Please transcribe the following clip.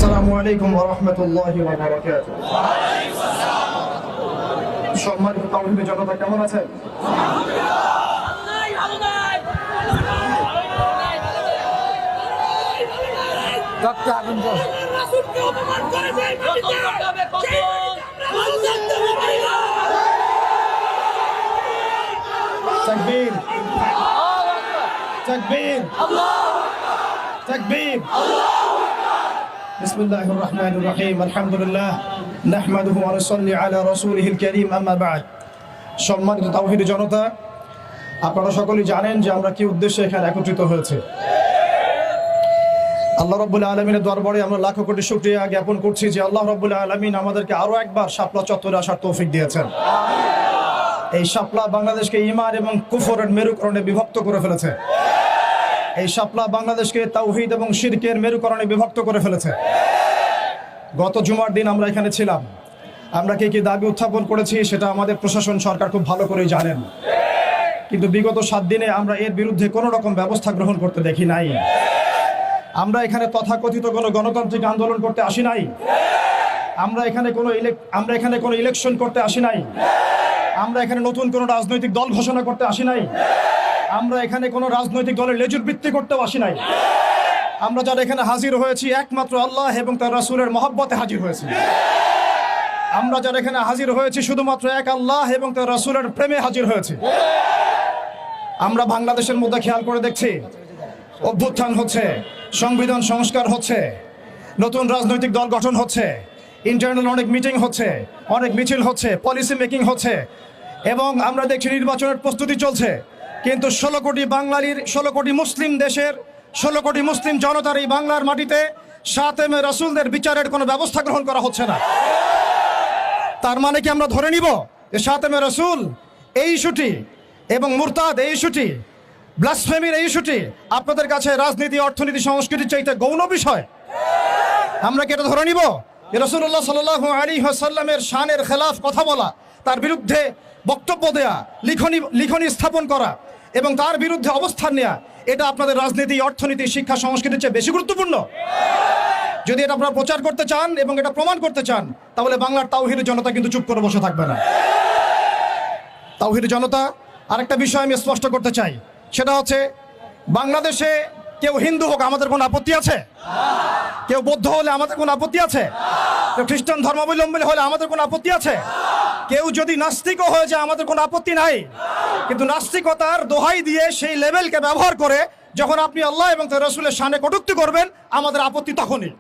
আসসালামু আলাইকুম ওয়া রাহমাতুল্লাহি ওয়া বারাকাতুহু। সম্মানিত তাওহীদের জনতা, কেমন আছেন? তাকবীর, তাকবীর, তাকবীর। বিসমিল্লাহির রহমানির রহিম। আলহামদুলিল্লাহ নাহমাদুহু ওয়া নুসাল্লি আলা রাসূলিহিল কারীম, আম্মা বা'দ। সম্মানিত তাওহীদের জনতা, আপনারা সকলেই জানেন যে আমরা কি উদ্দেশ্যে এখানে একত্রিত হয়েছে। আল্লাহ রাব্বুল আলামিনের দরবারে আমরা লাখো কোটি শুকরিয়া জ্ঞাপন করছি যে আল্লাহ রাব্বুল আলামিন আমাদেরকে আরো একবার শাপলা চত্বরে আসার তৌফিক দিয়েছেন। এই শাপলা বাংলাদেশকে ঈমান এবং কুফরের মেরুকরণে বিভক্ত করে ফেলেছে। এই শাপলা বাংলাদেশকে তাওহীদ এবং শিরকের মেরুকরণে বিভক্ত করে ফেলেছে। গত জুমার দিন আমরা এখানে ছিলাম। আমরা কি দাবি উত্থাপন করেছি সেটা আমাদের প্রশাসন সরকার খুব ভালো করেই জানেন, কিন্তু বিগত 7 দিনে আমরা এর বিরুদ্ধে কোনো রকম ব্যবস্থা গ্রহণ করতে দেখি নাই। আমরা এখানে তথাকথিত কোনো গণতান্ত্রিক আন্দোলন করতে আসি নাই। আমরা এখানে কোনো ইলেকশন করতে আসি নাই। আমরা এখানে নতুন কোনো রাজনৈতিক দল ঘোষণা করতে আসি নাই। আমরা এখানে কোনো রাজনৈতিক দলের লেজুর বৃত্তি করতেও আসি নাই। আমরা যারা এখানে হাজির হয়েছি একমাত্র আল্লাহ এবং তার রাসূলের মহব্বতে হাজির হয়েছি। আমরা যারা এখানে হাজির হয়েছি শুধুমাত্র এক আল্লাহ এবং তার রাসূলের প্রেমে হাজির হয়েছি। আমরা বাংলাদেশের মধ্যে খেয়াল করে দেখছি অভ্যুত্থান হচ্ছে, সংবিধান সংস্কার হচ্ছে, নতুন রাজনৈতিক দল গঠন হচ্ছে, ইন্টারনাল অনেক মিটিং হচ্ছে, অনেক মিছিল হচ্ছে, পলিসি মেকিং হচ্ছে, এবং আমরা দেখছি নির্বাচনের প্রস্তুতি চলছে। কিন্তু 16 কোটি বাঙালির, 16 কোটি মুসলিম দেশের, 16 কোটি মুসলিম জনতার এই বাংলার মাটিতে সাতেমে রাসূলদের বিচারের কোনো ব্যবস্থা গ্রহণ করা হচ্ছে না। তার মানে কি আমরা ধরে নিব যে সাতেমে রাসূল এই ইস্যুটি এবং মুরতাদ এই ইস্যুটি, ব্লাসফেমির এই ইস্যুটি আপনাদের কাছে রাজনীতি, অর্থনীতি, সংস্কৃতির চাইতে গৌণ বিষয়? আমরা কি এটা ধরে নিব যে রাসূলুল্লাহ সাল্লাল্লাহু আলাইহি ওয়াসাল্লামের শানের খেলাফ কথা বলা, তার বিরুদ্ধে বক্তব্য দেয়া, লিখনি স্থাপন করা এবং তার বিরুদ্ধে অবস্থান নেওয়া, এটা আপনাদের রাজনীতি, অর্থনীতি, শিক্ষা, সংস্কৃতির চেয়ে বেশি গুরুত্বপূর্ণ? যদি এটা আপনারা প্রচার করতে চান এবং এটা প্রমাণ করতে চান, তাহলে বাংলার তাওহীদের জনতা কিন্তু চুপ করে বসে থাকবে না। তাওহীদের জনতা, আরেকটা বিষয় আমি স্পষ্ট করতে চাই, সেটা হচ্ছে বাংলাদেশে কেউ হিন্দু হোক আমাদের কোনো আপত্তি আছে? কেউ বৌদ্ধ হলে আমাদের কোনো আপত্তি আছে? কেউ খ্রিস্টান ধর্মাবলম্বী হলে আমাদের কোনো আপত্তি আছে? কেউ যদি নাস্তিকও হয়ে যায় আমাদের কোনো আপত্তি নাই। কিন্তু নাস্তিকতার দোহাই দিয়ে সেই লেভেলকে ব্যবহার করে যখন আপনি আল্লাহ এবং তার রাসূলের শানে কটূক্তি করবেন, আমাদের আপত্তি তখনই।